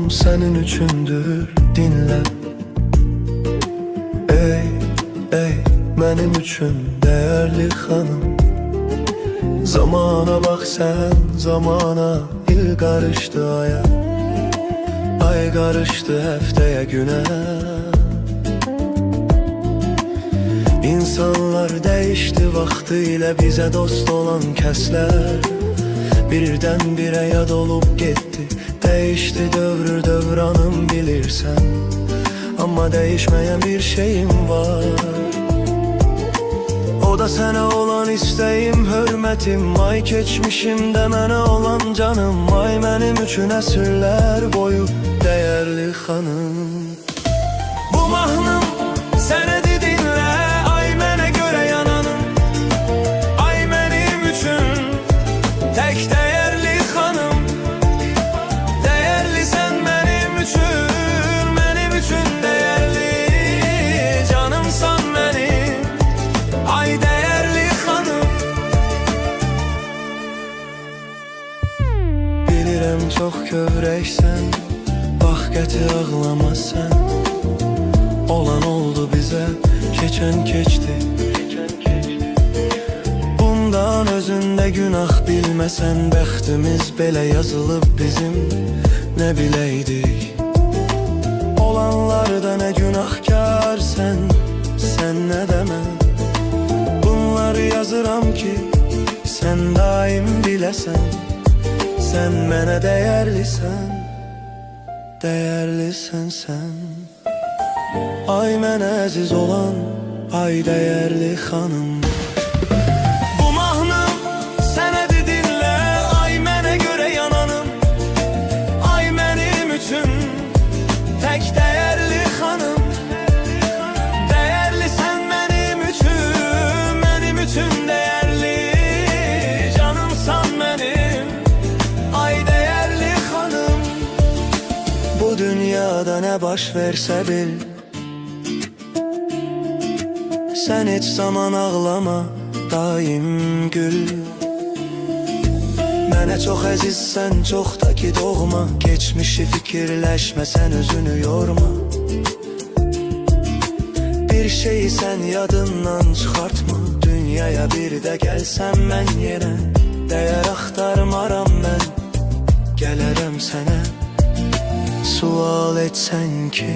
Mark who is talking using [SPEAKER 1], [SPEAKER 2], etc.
[SPEAKER 1] mahnım senin üçündür, dinle. Ey, ey, benim üçün değerli hanım. Zamana bak sen, zamana. İl karıştı aya, ay karıştı hefteye, güne. İnsanlar değişti vaktiyle, bize dost olan kəslər birdən-birə yad olup gitti. Değişti dövr dövranım bilirsən, ama değişmeyen bir şeyim var. O da sana olan isteğim, hürmetim. Ay keçmişimde mənə olan canım. Ay mənim üçün əsrlər boyu değerli hanım. Bu mahnım sənədi dinlə, ay mənə görə yananım. Ay mənim üçün tək değerli hanım. Değerli sen mənim üçün değerli. Canımsan mənim, ay değerli hanım. Bilirəm çox kövrəksən, bax qəti ağlama sən. Olan oldu bize, keçen keçti. Bundan özünde günah bilmesen, bəxtimiz belə yazılıb bizim, ne bileydik. Olanlarda ne günahkar sen, sen ne deme. Bunları yazıram ki sen daim bilesen. Sen mənə değerlisen, değerlisen sen. Ay mənə əziz olan, ay değerli hanım. Bu mahnım sənədi dinlə, ay mənə görə yananım. Ay mənim üçün tək değerli hanım. Değerli sen mənim üçün değerli. Canımsan mənim, ay değerli hanım. Bu dünyada ne baş verse bil, sen hiç zaman ağlama, daim gül. Mənə çox əzizsən, çox da ki doğma. Geçmişi fikirləşmə, sen özünü yorma. Bir şeyi sen yadından çıxartma. Dünyaya bir də gəlsəm mən yerə, değer axtarmaram mən. Gələrəm sənə, sual etsən ki